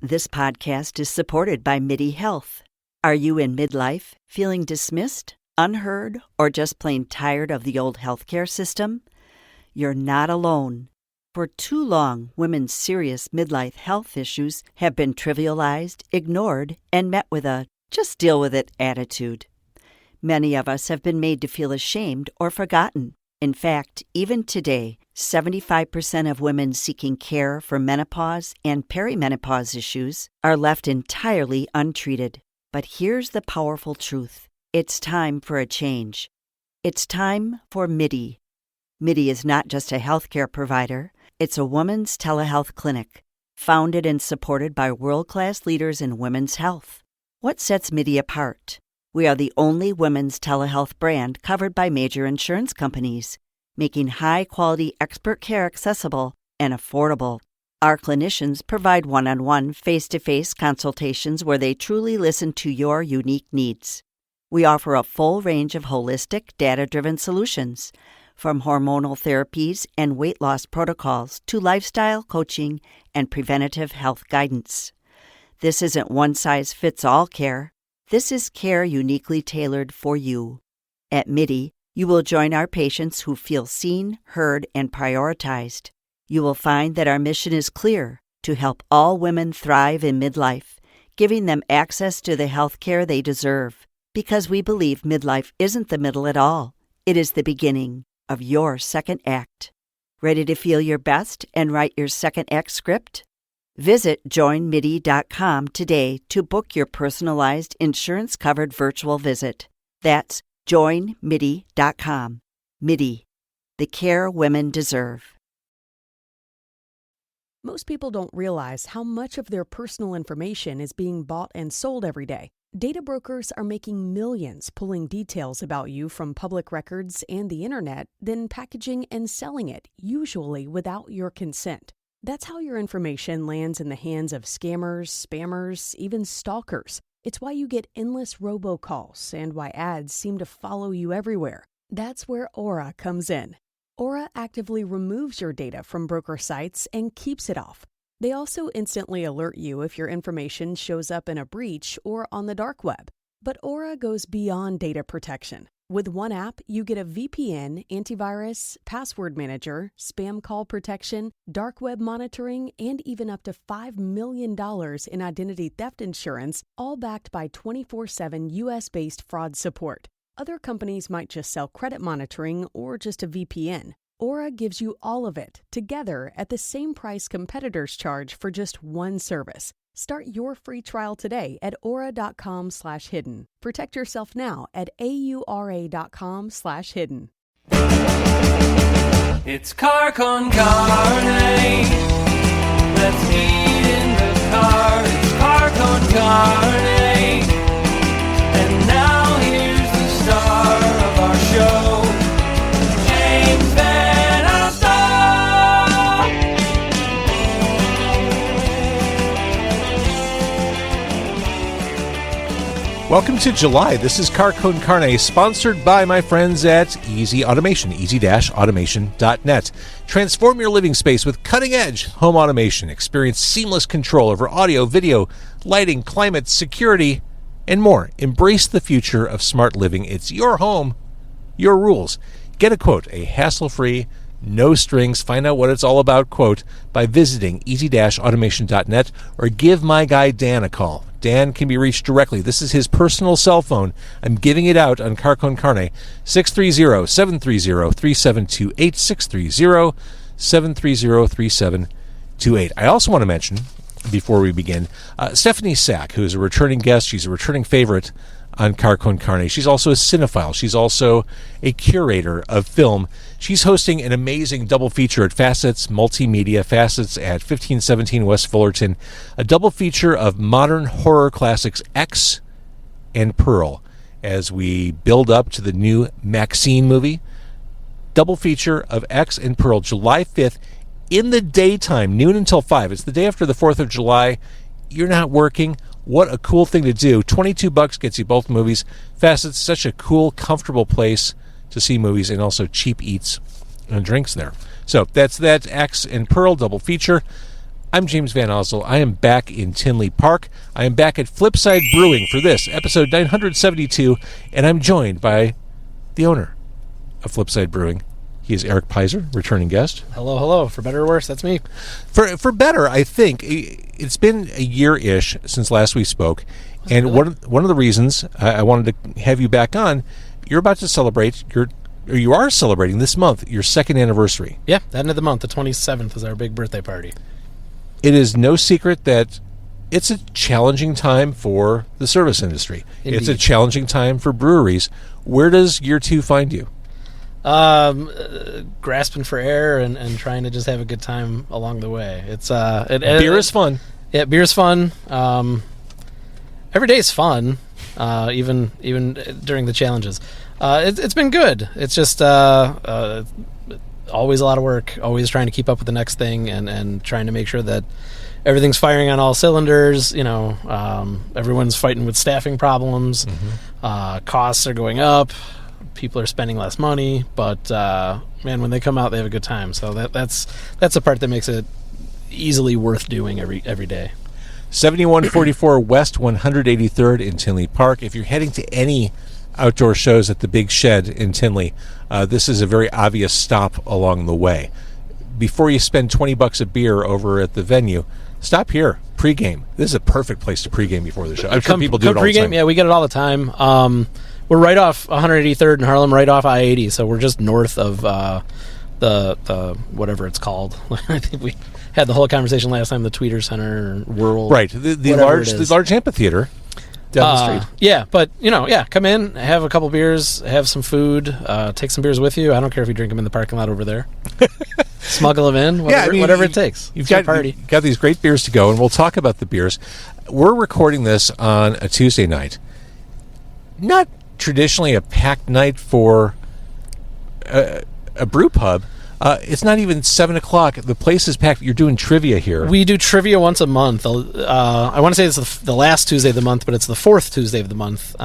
This podcast is supported by MIDI Health. Are you in midlife, feeling dismissed, unheard, or just plain tired of the old healthcare system? You're not alone. For too long, women's serious midlife health issues have been trivialized, ignored, and met with a just deal with it attitude. Many of us have been made to feel ashamed or forgotten. In fact, even today, 75% of women seeking care for menopause and perimenopause issues are left entirely untreated. But here's the powerful truth. It's time for a change. It's time for MIDI. MIDI is not just a healthcare provider. It's a women's telehealth clinic, founded and supported by world-class leaders in women's health. What sets MIDI apart? We are the only women's telehealth brand covered by major insurance companies, making high-quality expert care accessible and affordable. Our clinicians provide one-on-one, face-to-face consultations where they truly listen to your unique needs. We offer a full range of holistic, data-driven solutions, from hormonal therapies and weight loss protocols to lifestyle coaching and preventative health guidance. This isn't one-size-fits-all care. This is care uniquely tailored for you. At MIDI, you will join our patients who feel seen, heard, and prioritized. You will find that our mission is clear: to help all women thrive in midlife, giving them access to the health care they deserve. Because we believe midlife isn't the middle at all. It is the beginning of your second act. Ready to feel your best and write your second act script? Visit joinmidi.com today to book your personalized insurance-covered virtual visit. That's joinmidi.com. MIDI, the care women deserve. Most people don't realize how much of their personal information is being bought and sold every day. Data brokers are making millions pulling details about you from public records and the internet, then packaging and selling it, usually without your consent. That's how your information lands in the hands of scammers, spammers, even stalkers. It's why you get endless robocalls and why ads seem to follow you everywhere. That's where Aura comes in. Aura actively removes your data from broker sites and keeps it off. They also instantly alert you if your information shows up in a breach or on the dark web. But Aura goes beyond data protection. With one app, you get a VPN, antivirus, password manager, spam call protection, dark web monitoring, and even up to $5 million in identity theft insurance, all backed by 24/7 US-based fraud support. Other companies might just sell credit monitoring or just a VPN. Aura gives you all of it, together at the same price competitors charge for just one service. Start your free trial today at aura.com/hidden. Protect yourself now at aura.com/hidden. It's car con carne. Let's eat in the car. It's car con carne. And now here's the star of our show, James Van Alstyne. Welcome to July. This is Car Con Carne, sponsored by my friends at Easy Automation, easy-automation.net. Transform your living space with cutting-edge home automation. Experience seamless control over audio, video, lighting, climate, security, and more. Embrace the future of smart living. It's your home, your rules. Get a quote, a hassle-free, no strings, find out what it's all about quote by visiting easy-automation.net or give my guy Dan a call. Dan can be reached directly. This is his personal cell phone. I'm giving it out on Car Con Carne, 630-730-3728, 630-730-3728. I also want to mention, before we begin, Stephanie Sack, who is a returning guest. She's a returning favorite on Car Con Carne. She's also a cinephile. She's also a curator of film. She's hosting an amazing double feature at Facets Multimedia, Facets at 1517 West Fullerton, a double feature of modern horror classics X and Pearl as we build up to the new MaXXXine movie. Double feature of X and Pearl, July 5th, in the daytime, noon until 5. It's the day after the 4th of July. You're not working. What a cool thing to do. $22 gets you both movies. Facets, such a cool, comfortable place to see movies, and also cheap eats and drinks there. So that's that X and Pearl double feature. I'm James Van Oslo. I am back in Tinley Park. I am back at Flipside Brewing for this, episode 972, and I'm joined by the owner of Flipside Brewing. He is Erik Pizer, returning guest. Hello. For better or worse, that's me. For better, I think. It's been a year-ish since last we spoke, and one of the reasons I wanted to have you back on, you're about to celebrate you are celebrating this month your second anniversary. Yeah, the end of the month, the 27th, is our big birthday party. It is no secret that it's a challenging time for the service industry. Indeed. It's a challenging time for breweries. Where does year two find you? Grasping for air and trying to just have a good time along the way. It's Beer is fun. Yeah, beer's fun. Every day is fun, even during the challenges. It's been good. It's just always a lot of work, always trying to keep up with the next thing and trying to make sure that everything's firing on all cylinders. Everyone's fighting with staffing problems. Mm-hmm. Costs are going up. People are spending less money, but man, when they come out, they have a good time. So that's the part that makes it easily worth doing every day. 7144 West 183rd in Tinley Park. If you're heading to any outdoor shows at the Big Shed in Tinley, this is a very obvious stop along the way. Before you spend $20 a beer over at the venue, stop here. Pregame. This is a perfect place to pregame before the show. I'm sure people do it all the time. Yeah, we get it all the time. We're right off 183rd in Harlem, right off I-80, so we're just north of the whatever it's called. I think we had the whole conversation last time, the Tweeter Center, World. Right, the large amphitheater down the street. Yeah, but, come in, have a couple beers, have some food, take some beers with you. I don't care if you drink them in the parking lot over there. Smuggle them in, whatever it takes. You've got these great beers to go, and we'll talk about the beers. We're recording this on a Tuesday night. Not traditionally a packed night for a brew pub. It's not even 7 o'clock. The place is packed. You're doing trivia here. We do trivia once a month. I want to say it's the last Tuesday of the month, but it's the fourth Tuesday of the month.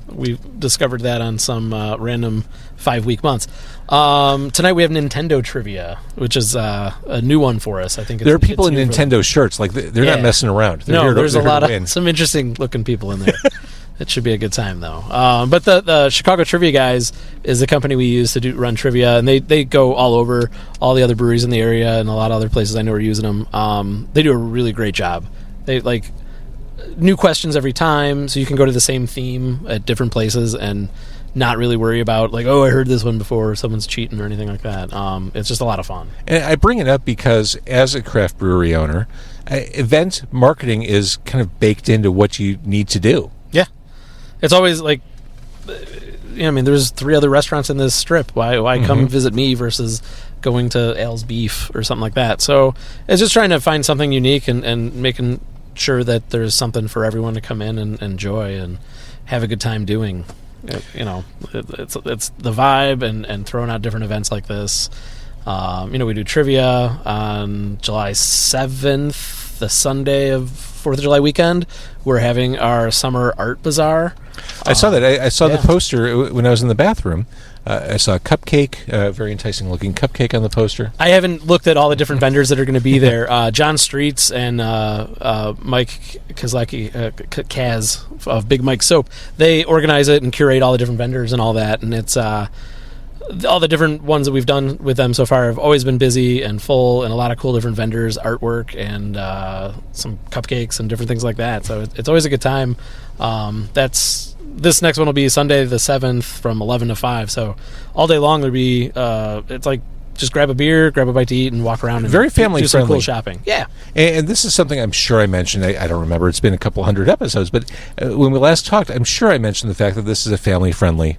We discovered that on some random 5-week months. Tonight we have Nintendo trivia, which is a new one for us. I think there are people in Nintendo shirts. Like they're not messing around. There's a lot of some interesting looking people in there. It should be a good time, though. But the Chicago Trivia Guys is the company we use to run trivia, and they go all over all the other breweries in the area and a lot of other places I know are using them. They do a really great job. They like new questions every time, so you can go to the same theme at different places and not really worry about I heard this one before, or someone's cheating or anything like that. It's just a lot of fun. And I bring it up because as a craft brewery owner, event marketing is kind of baked into what you need to do. Yeah. It's always there's 3 other restaurants in this strip. Why come visit me versus going to Al's Beef or something like that? So it's just trying to find something unique and making sure that there's something for everyone to come in and enjoy and have a good time doing. It's the vibe and throwing out different events like this. We do trivia on July 7th, the Sunday of 4th of July weekend. We're having our summer art bazaar. I saw that. I saw the poster when I was in the bathroom. I saw a cupcake, a very enticing looking cupcake on the poster. I haven't looked at all the different vendors that are going to be there. John Streets and Mike Kozlacki, Kaz of Big Mike Soap, they organize it and curate all the different vendors and all that. And it's all the different ones that we've done with them so far have always been busy and full, and a lot of cool different vendors, artwork, and some cupcakes and different things like that. So it's always a good time. This next one will be Sunday the 7th from 11 to 5. So all day long there'll be it's like just grab a beer, grab a bite to eat, and walk around and very family do friendly. Some cool shopping. Yeah. And this is something I'm sure I mentioned. I don't remember. It's been a couple hundred episodes, but when we last talked, I'm sure I mentioned the fact that this is a family friendly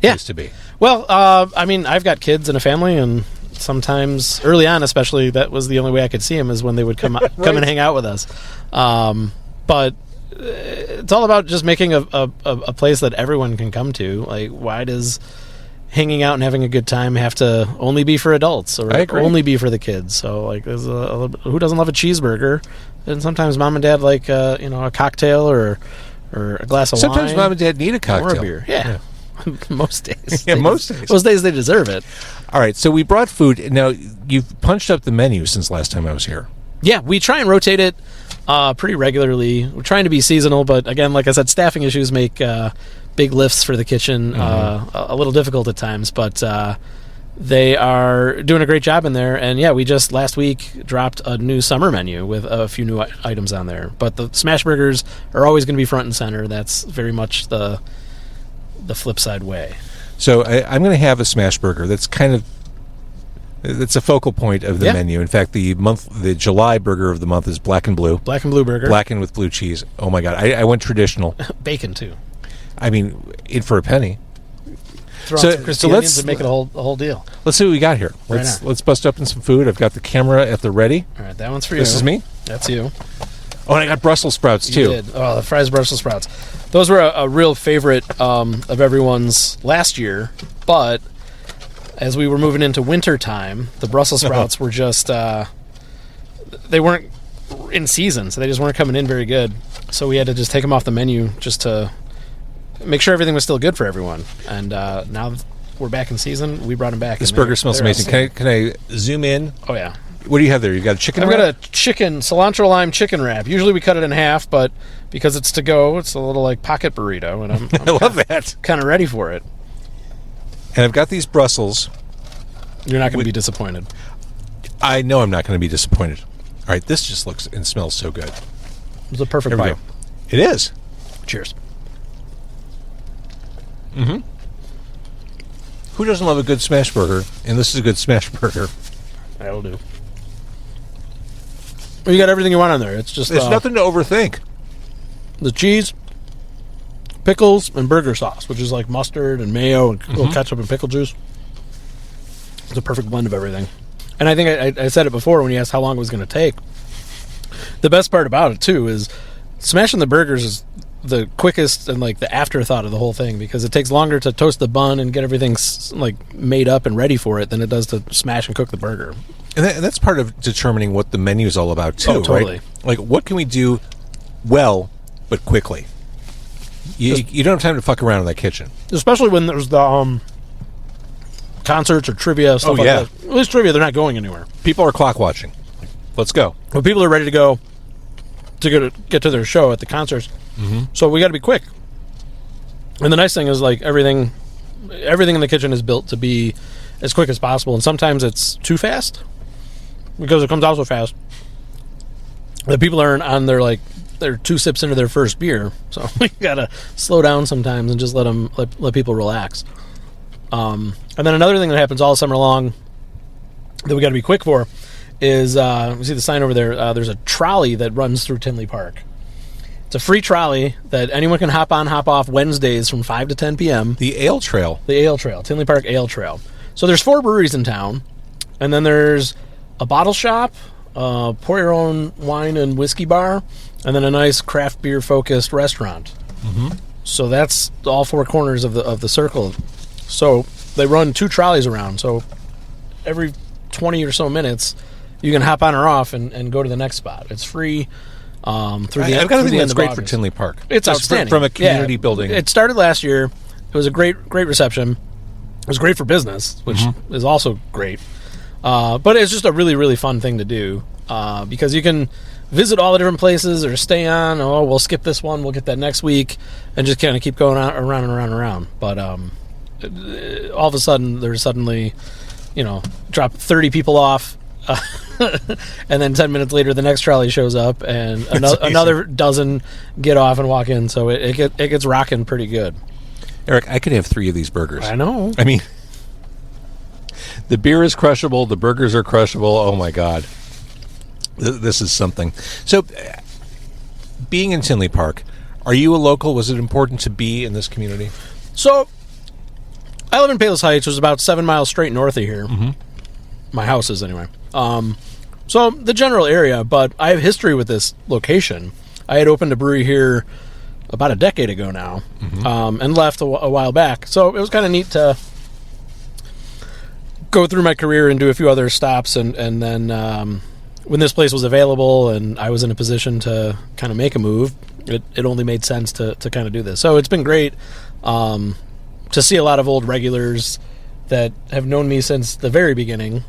place to be. Well, I've got kids and a family, and sometimes early on, especially, that was the only way I could see them is when they would come right. Come and hang out with us. But it's all about just making a place that everyone can come to. Like, why does hanging out and having a good time have to only be for adults or only be for the kids? So, like, there's who doesn't love a cheeseburger? And sometimes mom and dad like a cocktail or a glass of wine. Sometimes mom and dad need a cocktail or a beer. Yeah. Most days. Yeah, most days. Most days they deserve it. All right, so we brought food. Now, you've punched up the menu since last time I was here. Yeah, we try and rotate it pretty regularly. We're trying to be seasonal, but again, like I said, staffing issues make big lifts for the kitchen a little difficult at times, but they are doing a great job in there. And yeah, we just last week dropped a new summer menu with a few new items on there. But the smash burgers are always going to be front and center. That's very much the Flipside way. So I'm going to have a smash burger. That's a focal point of the menu. In fact, the July burger of the month is black and blue. Black and blue burger. Blackened with blue cheese. Oh my God. I went traditional. Bacon too. I mean, in for a penny. Throw on some crispy onions and make it a whole deal. Let's see what we got here. Let's bust open some food. I've got the camera at the ready. All right, that one's for you. This is me. That's you. Oh, and I got Brussels sprouts too. You did. Oh, the fries Brussels sprouts. Those were a real favorite of everyone's last year, but as we were moving into winter time, the Brussels sprouts were just they weren't in season, so they just weren't coming in very good. So we had to just take them off the menu just to make sure everything was still good for everyone. And now that we're back in season, we brought them back. This burger smells amazing. Can I zoom in? Oh yeah. What do you have there? You've got a chicken wrap? I've got a cilantro lime chicken wrap. Usually we cut it in half, but because it's to go, it's a little like pocket burrito, and I'm I love that. Kind of ready for it. And I've got these Brussels. You're not going to be disappointed. I know I'm not going to be disappointed. All right, this just looks and smells so good. It's a perfect Here we bite. go. It is. Cheers. Mm-hmm. Who doesn't love a good smash burger? And this is a good smash burger. That'll do. Well, you got everything you want on there. It's just there's nothing to overthink. The cheese, pickles, and burger sauce, which is like mustard and mayo and little ketchup and pickle juice. It's a perfect blend of everything. And I think I said it before when you asked how long it was going to take. The best part about it, too, is smashing the burgers is the quickest and like the afterthought of the whole thing, because it takes longer to toast the bun and get everything like made up and ready for it than it does to smash and cook the burger. And that's part of determining what the menu is all about, too, totally. Right? Like, what can we do well, but quickly? You don't have time to fuck around in that kitchen. Especially when there's the concerts or trivia, stuff like that. At least trivia, they're not going anywhere. People are clock watching. Let's go. Well, people are ready to go to get to their show at the concerts. So we got to be quick. And the nice thing is, like, everything in the kitchen is built to be as quick as possible. And sometimes it's too fast because it comes out so fast that people aren't on they're 2 sips into their first beer. So we got to slow down sometimes and just let people relax. And then another thing that happens all summer long that we got to be quick for is, you see the sign over there, there's a trolley that runs through Tinley Park. It's a free trolley that anyone can hop on, hop off Wednesdays from 5 to 10 p.m. The Ale Trail. The Ale Trail, Tinley Park Ale Trail. So there's 4 breweries in town, and then there's a bottle shop, pour your own wine and whiskey bar, and then a nice craft beer focused restaurant. So that's all 4 corners of the circle. So they run 2 trolleys around. So every 20 or so minutes, you can hop on or off and go to the next spot. It's free. I've got to think that's great for Tinley Park. It's outstanding. From a community building. It started last year. It was a great reception. It was great for business, which is also great. But it's just a really, really fun thing to do because you can visit all the different places or stay on. Oh, we'll skip this one. We'll get that next week, and just kind of keep going around and around and around. But all of a sudden, there's suddenly, drop 30 people off. And then 10 minutes later, the next trolley shows up, and another dozen get off and walk in. So it gets rocking pretty good. Erik, I could have 3 of these burgers. I know. I mean, the beer is crushable. The burgers are crushable. Oh, my God. This is something. So, being in Tinley Park, are you a local? Was it important to be in this community? So, I live in Palos Heights, which is about 7 miles straight north of here. My house is, anyway. So, the general area, but I have history with this location. I had opened a brewery here about a decade ago now, and left a while back. So, it was kind of neat to go through my career and do a few other stops, and then when this place was available and I was in a position to kind of make a move, it only made sense to kind of do this. So, it's been great to see a lot of old regulars that have known me since the very beginning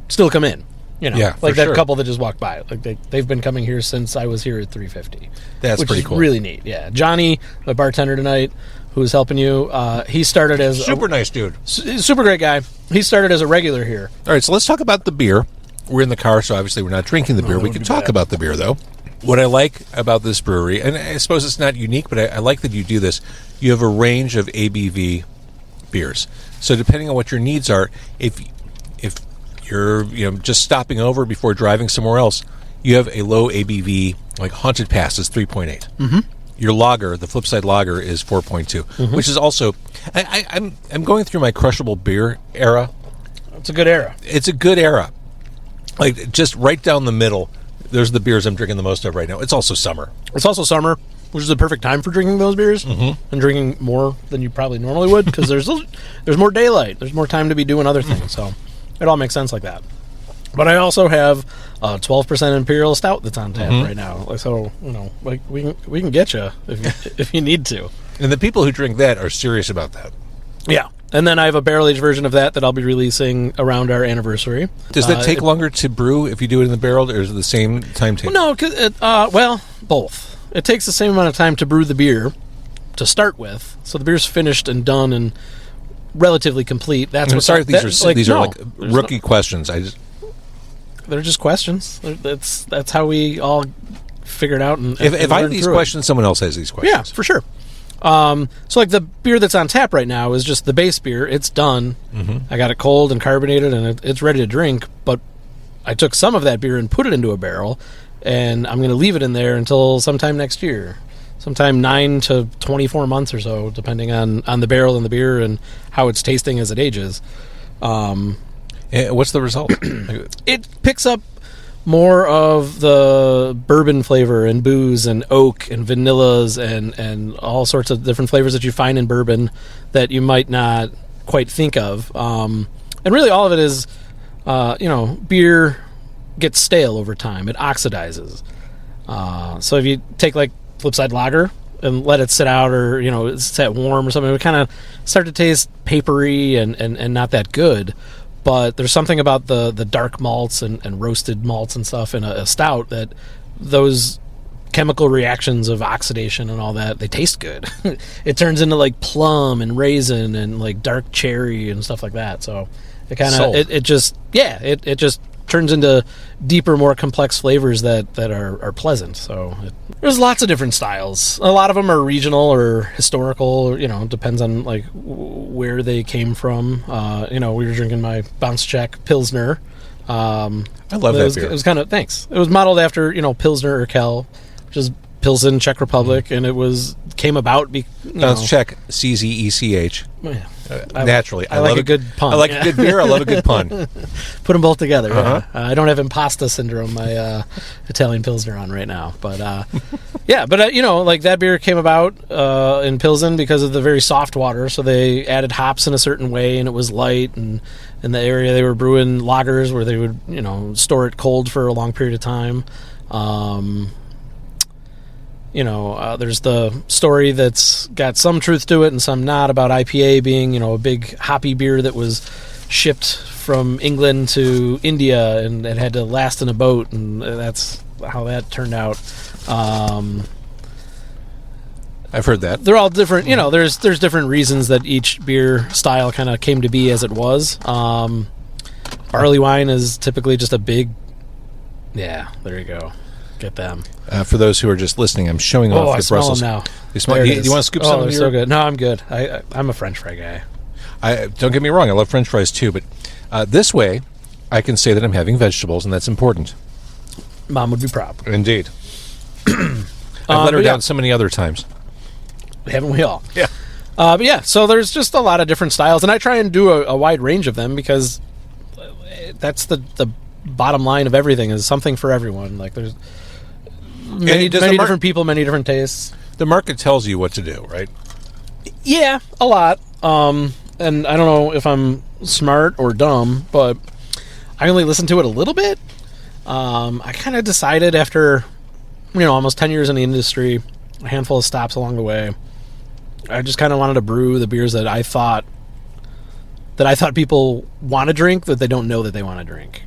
still come in. You know, Yeah, like for that sure. couple that just walked by. Like they've been coming here since I was here at 3:50. That's which pretty is cool. really neat. Yeah, Johnny, my bartender tonight, who's helping you. He started as Super nice dude. super great guy. He started as a regular here. All right, so let's talk about the beer. We're in the car, so obviously we're not drinking the beer. that We would can be talk bad. about the beer, though. What I like about this brewery, and I suppose it's not unique, but I like that you do this, you have a range of ABV beers. So depending on what your needs are, if you're just stopping over before driving somewhere else, you have a low ABV, like Haunted Pass is 3.8. Mm-hmm. Your lager, the Flipside lager, is 4.2, which is also... I'm going through my crushable beer era. It's a good era. It's a good era. Like, just right down the middle, there's the beers I'm drinking the most of right now. It's also summer. It's also summer, which is the perfect time for drinking those beers and drinking more than you probably normally would because there's more daylight. There's more time to be doing other things. So it all makes sense like that. But I also have a 12% Imperial Stout that's on tap right now. So, like we can get you if you need to. And the people who drink that are serious about that. Yeah. And then I have a barrel-aged version of that I'll be releasing around our anniversary. Does that take longer to brew if you do it in the barrel, or is it the same timetable? No, well, both. It takes the same amount of time to brew the beer to start with. So the beer's finished and done and relatively complete. That's I'm what sorry if these are like there's rookie questions. They're just questions. That's how we all figured out. And If I have learned these through it. questions, someone else has these questions. Yeah, for sure. So like the beer that's on tap right now is just the base beer. It's done. I got it cold and carbonated, and it's ready to drink. But I took some of that beer and put it into a barrel, and I'm going to leave it in there until sometime next year, sometime 9 to 24 months or so, depending on the barrel and the beer and how it's tasting as it ages. What's the result? It picks up more of the bourbon flavor and booze and oak and vanillas and all sorts of different flavors that you find in bourbon that you might not quite think of. And really all of it is, beer gets stale over time. It oxidizes. So if you take like Flipside Lager and let it sit out or, it's set warm or something, it would kind of start to taste papery and not that good. But there's something about the dark malts and roasted malts and stuff in a stout that those chemical reactions of oxidation and all that, they taste good. It turns into like plum and raisin and like dark cherry and stuff like that. So it kind of it just turns into deeper, more complex flavors that are pleasant. So there's lots of different styles. A lot of them are regional or historical. Depends on like where they came from. We were drinking my bounce check Pilsner. I love that beer. It was kind of thanks. It was modeled after Pilsner Urquell, which is Pilsen, Czech Republic, and it came about. Bounce check, CZECH. Yeah. Naturally, I like love a good pun. I like a good beer. I love a good pun. Put them both together. Yeah. I don't have impasta syndrome, my Italian Pilsner on right now, but like that beer came about in Pilsen because of the very soft water. So they added hops in a certain way, and it was light. And in the area, they were brewing lagers where they would store it cold for a long period of time. There's the story that's got some truth to it and some not about IPA being, a big hoppy beer that was shipped from England to India and it had to last in a boat, and that's how that turned out. I've heard that. They're all different. There's different reasons that each beer style kind of came to be as it was. Barley wine is typically just a big... Yeah, there you go. Get them. For those who are just listening, I'm showing off I the smell Brussels. them now. Do you want to scoop some of they're your... so good. No, I'm good. I'm a French fry guy. Don't get me wrong, I love French fries too, but this way I can say that I'm having vegetables, and that's important. Mom would be proud. Indeed. I've let her down so many other times. Haven't we all? Yeah. So there's just a lot of different styles, and I try and do a wide range of them because that's the bottom line of everything is something for everyone. Like there's many different people, many different tastes. The market tells you what to do, right? Yeah, a lot. And I don't know if I'm smart or dumb, but I only listen to it a little bit. I kind of decided after, almost 10 years in the industry, a handful of stops along the way, I just kind of wanted to brew the beers that I thought people want to drink that they don't know that they want to drink.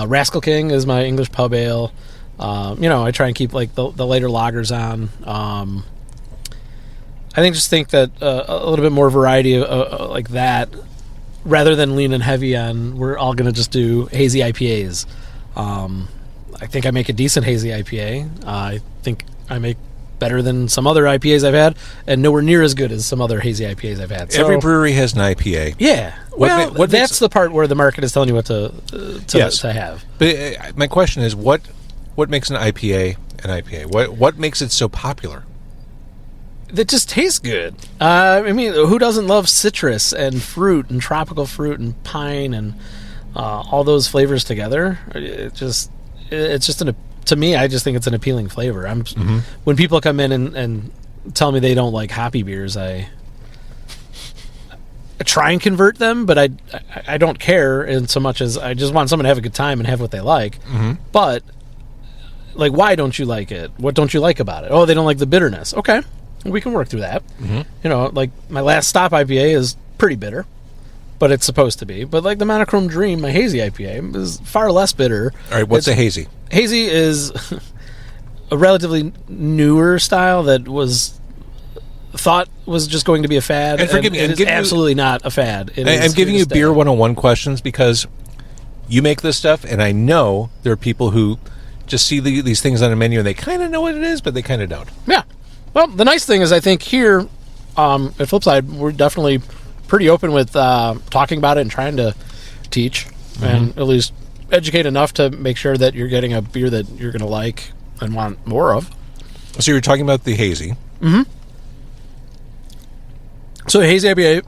Rascal King is my English pub ale. I try and keep like the lighter lagers on. I think that a little bit more variety like that, rather than leaning heavy on we're all going to just do hazy IPAs. I think I make a decent hazy IPA. I think I make better than some other IPAs I've had, and nowhere near as good as some other hazy IPAs I've had. So, every brewery has an IPA. Yeah. That's the part where the market is telling you what to have. But my question is, what makes an IPA an IPA? What makes it so popular? That just tastes good. Who doesn't love citrus and fruit and tropical fruit and pine and all those flavors together? To me, I just think it's an appealing flavor. When people come in and tell me they don't like hoppy beers, I try and convert them, but I don't care in so much as I just want someone to have a good time and have what they like. Mm-hmm. But like, why don't you like it? What don't you like about it? Oh, they don't like the bitterness. Okay, we can work through that. Mm-hmm. Like my Last Stop IPA is pretty bitter, but it's supposed to be. But like the Monochrome Dream, my hazy IPA, is far less bitter. All right, what's a hazy? Hazy is a relatively newer style that was thought was just going to be a fad. And forgive me, it is absolutely not a fad. I'm giving you beer 101 questions because you make this stuff, and I know there are people who just see these things on a menu and they kind of know what it is, but they kind of don't. Yeah. Well, the nice thing is I think here at Flipside, we're definitely pretty open with talking about it and trying to teach and at least educate enough to make sure that you're getting a beer that you're going to like and want more of. So you're talking about the hazy. Mm-hmm. So hazy IPA,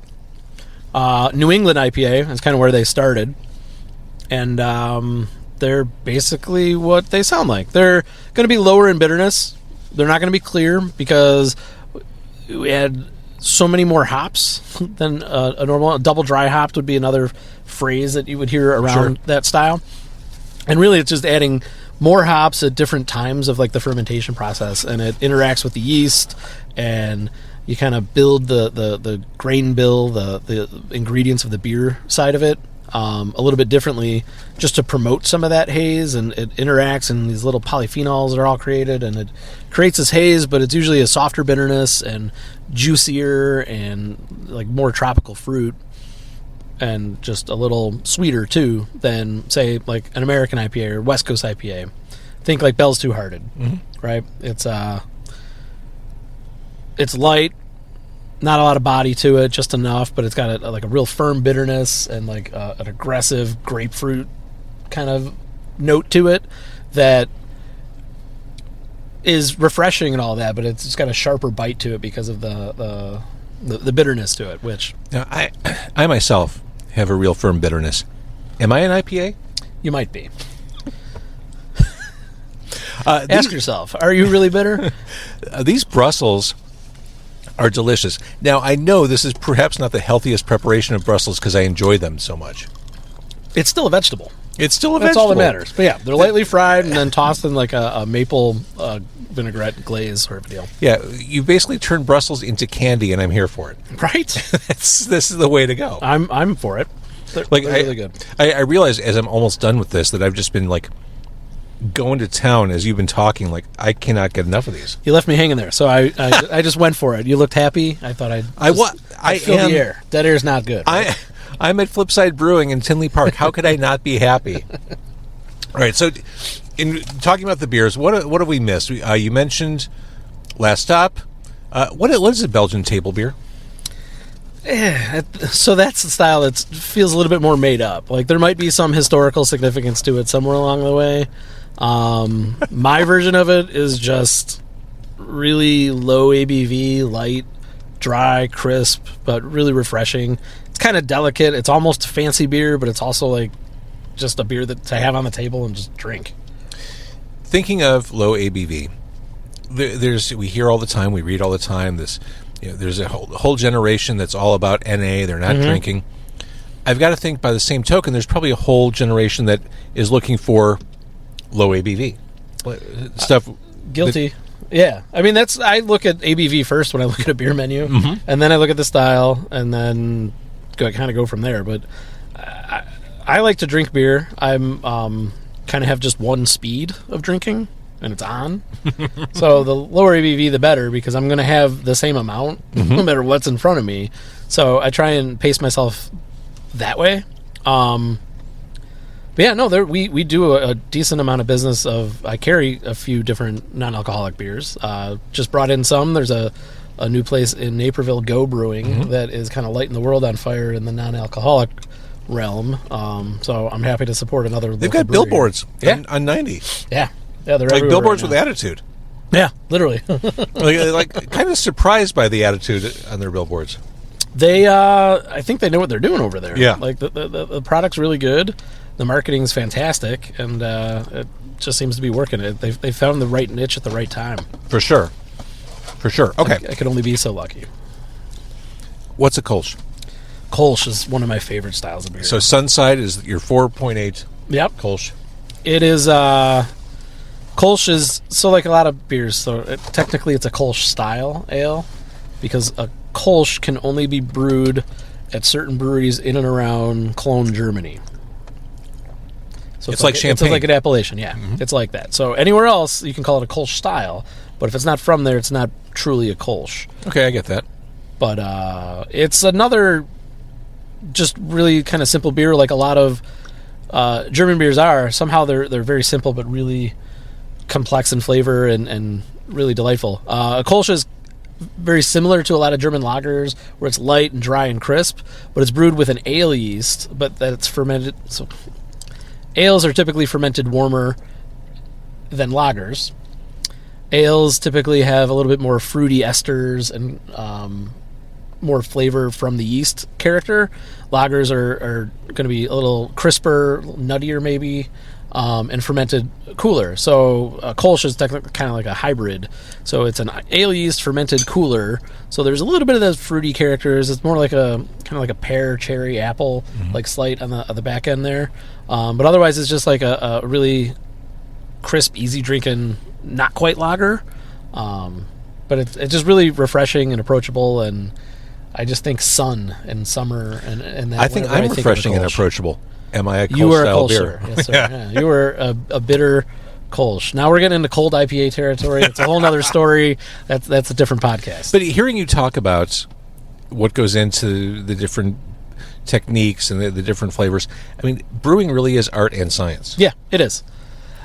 New England IPA is kind of where they started. And they're basically what they sound like. They're going to be lower in bitterness. They're not going to be clear because we had so many more hops than a normal. A double dry hopped would be another phrase that you would hear around that style. And really it's just adding more hops at different times of like the fermentation process, and it interacts with the yeast, and you kind of build the grain bill, the ingredients of the beer side of it a little bit differently, just to promote some of that haze, and it interacts, and these little polyphenols are all created, and it creates this haze, but it's usually a softer bitterness and juicier and like more tropical fruit, and just a little sweeter too than say like an American IPA or West Coast IPA. Think like Bell's Two Hearted, right? It's light, not a lot of body to it, just enough, but it's got a real firm bitterness and like an aggressive grapefruit kind of note to it that is refreshing and all that, but it's got a sharper bite to it because of the bitterness to it. Which now, I myself have a real firm bitterness. Am I an IPA? You might be. Ask yourself, are you really bitter? These Brussels are delicious. Now, I know this is perhaps not the healthiest preparation of Brussels because I enjoy them so much. It's still a vegetable. It's still a That's vegetable. all that matters. But yeah, they're lightly fried and then tossed in like a maple vinaigrette glaze sort of deal. Yeah, you basically turn Brussels into candy, and I'm here for it. Right? This is the way to go. I'm for it. They're really good. I realize as I'm almost done with this that I've just been like going to town as you've been talking. Like, I cannot get enough of these. You left me hanging there, so I just went for it. You looked happy. I thought I'd feel the air. Dead air is not good. Right? I'm at Flipside Brewing in Tinley Park. How could I not be happy? All right, so in talking about the beers, what have we missed? You mentioned Last Stop. What is a Belgian table beer? So that's the style that feels a little bit more made up. Like there might be some historical significance to it somewhere along the way. My version of it is just really low ABV, light, dry, crisp, but really refreshing. It's kind of delicate. It's almost fancy beer, but it's also like just a beer that to have on the table and just drink. Thinking of low ABV, we hear all the time, we read all the time, there's a whole generation that's all about NA, they're not drinking. I've got to think by the same token, there's probably a whole generation that is looking for low ABV stuff. Guilty. Yeah. I mean, I look at ABV first when I look at a beer menu, and then I look at the style, and then kind of go from there. But I like to drink beer. I'm kind of have just one speed of drinking, and it's on. So the lower ABV, the better, because I'm going to have the same amount no matter what's in front of me. So I try and pace myself that way. But yeah, no, we do a decent amount of business I carry a few different non-alcoholic beers. Just brought in some. There's a new place in Naperville, Go Brewing, that is kind of lighting the world on fire in the non-alcoholic realm. So I'm happy to support another. They've got brewery. billboards on 90. Yeah, they're like everywhere billboards right with now. attitude. Yeah, literally. like kind of surprised by the attitude on their billboards. They, I think they know what they're doing over there. Yeah. Like the product's really good. The marketing's fantastic, and it just seems to be working. They found the right niche at the right time. For sure. Okay. I could only be so lucky. What's a Kolsch? Kolsch is one of my favorite styles of beer. So Sunside is your 4.8 yep. Kolsch. It is, Kolsch is, so like a lot of beers, so technically it's a Kolsch style ale, because a Kolsch can only be brewed at certain breweries in and around Cologne, Germany. So it's like champagne. It's like an appellation, yeah. It's like that. So anywhere else, you can call it a Kolsch style, but if it's not from there, it's not truly a Kolsch. Okay, I get that. But it's another just really kind of simple beer, like a lot of German beers are. Somehow they're very simple, but really complex in flavor and really delightful. A Kolsch is very similar to a lot of German lagers, where it's light and dry and crisp, but it's brewed with an ale yeast, but that's fermented. So ales are typically fermented warmer than lagers. Ales typically have a little bit more fruity esters and more flavor from the yeast character. Lagers are going to be a little crisper, nuttier maybe, and fermented cooler. So Kolsch is technically kind of like a hybrid. So it's an ale yeast fermented cooler. So there's a little bit of those fruity characters. It's more like kind of like a pear, cherry, apple, like slight on the back end there. But otherwise, it's just like a really crisp, easy drinking, not quite lager. But it's just really refreshing and approachable, and I just think sun and summer and that. I think I'm refreshing and approachable. Am I a Kolsch you are a style Kolscher. beer? Yes, sir. Yeah. You are a bitter Kolsch. Now we're getting into cold IPA territory. It's a whole other story. That's a different podcast. But hearing you talk about what goes into the different techniques and the different flavors, I mean, brewing really is art and science. Yeah, it is.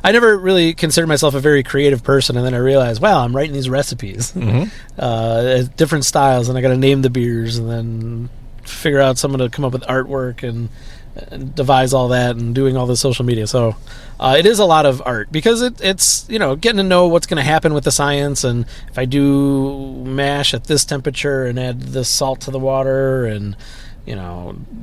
I never really considered myself a very creative person, and then I realized, wow, I'm writing these recipes, different styles, and I got to name the beers, and then figure out someone to come up with artwork and devise all that, and doing all the social media. So it is a lot of art, because it's getting to know what's going to happen with the science, and if I do mash at this temperature and add this salt to the water and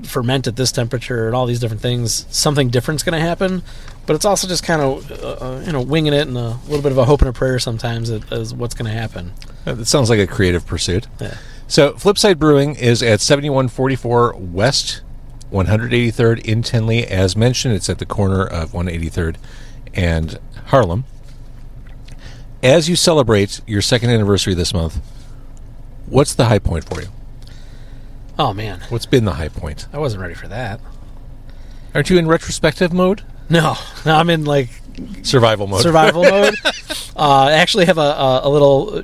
ferment at this temperature and all these different things, something different's going to happen. But it's also just kind of winging it, and a little bit of a hope and a prayer sometimes as what's going to happen. That sounds like a creative pursuit. Yeah. So Flipside Brewing is at 7144 West 183rd in Tinley. As mentioned, it's at the corner of 183rd and Harlem. As you celebrate your second anniversary this month, what's the high point for you? Oh, man. What's been the high point? I wasn't ready for that. Aren't you in retrospective mode? No, I'm in, like... Survival mode. mode. I actually have a little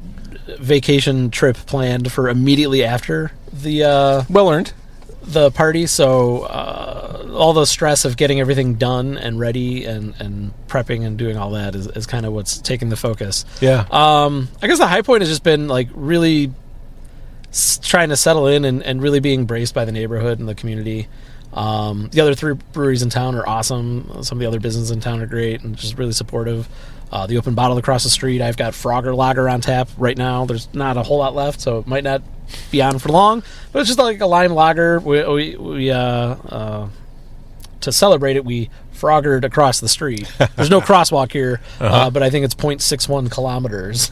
vacation trip planned for immediately after the... well earned. The party, so all the stress of getting everything done and ready and prepping and doing all that is kind of what's taking the focus. Yeah. I guess the high point has just been, like, really trying to settle in and really being embraced by the neighborhood and the community. The other three breweries in town are awesome. Some of the other businesses in town are great and just really supportive. The Open Bottle across the street, I've got Frogger Lager on tap right now. There's not a whole lot left, so it might not be on for long. But it's just like a lime lager. We to celebrate it, we froggered across the street. There's no crosswalk here, but I think it's 0.61 kilometers.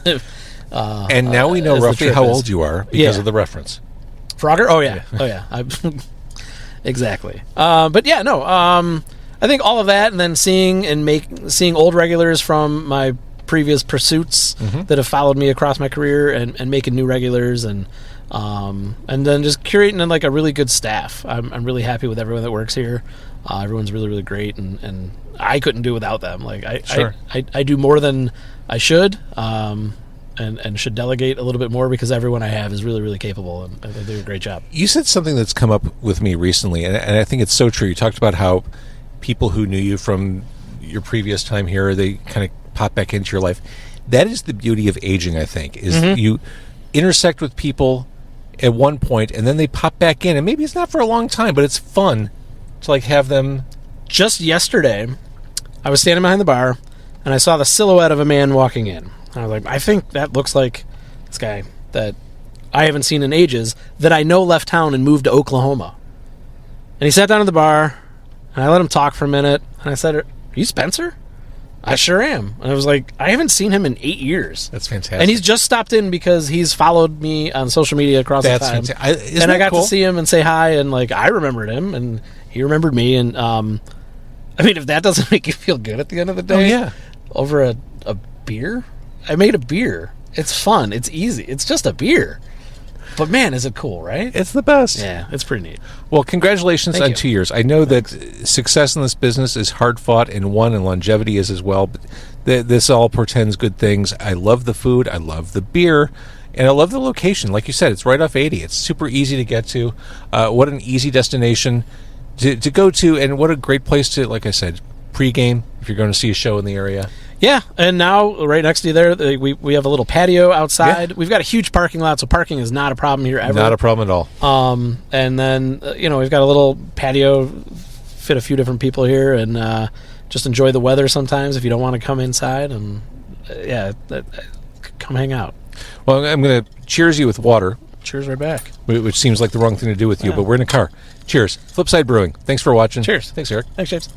And now we know roughly how old you are because of the reference. Frogger? Oh, yeah. Oh, yeah. Exactly. But yeah, no. I think all of that, and then seeing old regulars from my previous pursuits that have followed me across my career, and making new regulars, and then just curating like a really good staff. I'm really happy with everyone that works here. Everyone's really, really great, and I couldn't do without them. Like I do more than I should, and should delegate a little bit more, because everyone I have is really, really capable, and they do a great job. You said something that's come up with me recently, and I think it's so true. You talked about how people who knew you from your previous time here, they kind of pop back into your life. That is the beauty of aging, I think, is you intersect with people at one point, and then they pop back in, and maybe it's not for a long time, but it's fun to like have them. Just yesterday, I was standing behind the bar, and I saw the silhouette of a man walking in. I was like, I think that looks like this guy that I haven't seen in ages, that I know left town and moved to Oklahoma. And he sat down at the bar, and I let him talk for a minute, and I said, "Are you Spencer?" "I sure am." And I was like, I haven't seen him in 8 years. That's fantastic. And he's just stopped in because he's followed me on social media across the time. And I got to see him and say hi, and like I remembered him, and he remembered me. And I mean, if that doesn't make you feel good at the end of the day, over a beer. I made a beer. It's fun. It's easy. It's just a beer. But man, is it cool, right? It's the best. Yeah, it's pretty neat. Well, congratulations on 2 years. I know that success in this business is hard fought and won, and longevity is as well. But this all portends good things. I love the food. I love the beer. And I love the location. Like you said, it's right off 80. It's super easy to get to. What an easy destination to go to, and what a great place to, like I said, pregame if you're going to see a show in the area. Yeah, and now right next to you there, we have a little patio outside. Yeah. We've got a huge parking lot, so parking is not a problem here ever. Not a problem at all. And then we've got a little patio, fit a few different people here, and just enjoy the weather sometimes if you don't want to come inside. And come hang out. Well, I'm going to cheers you with water. Cheers right back. Which seems like the wrong thing to do with you, but we're in a car. Cheers. Flipside Brewing. Thanks for watching. Cheers. Thanks, Erik. Thanks, James.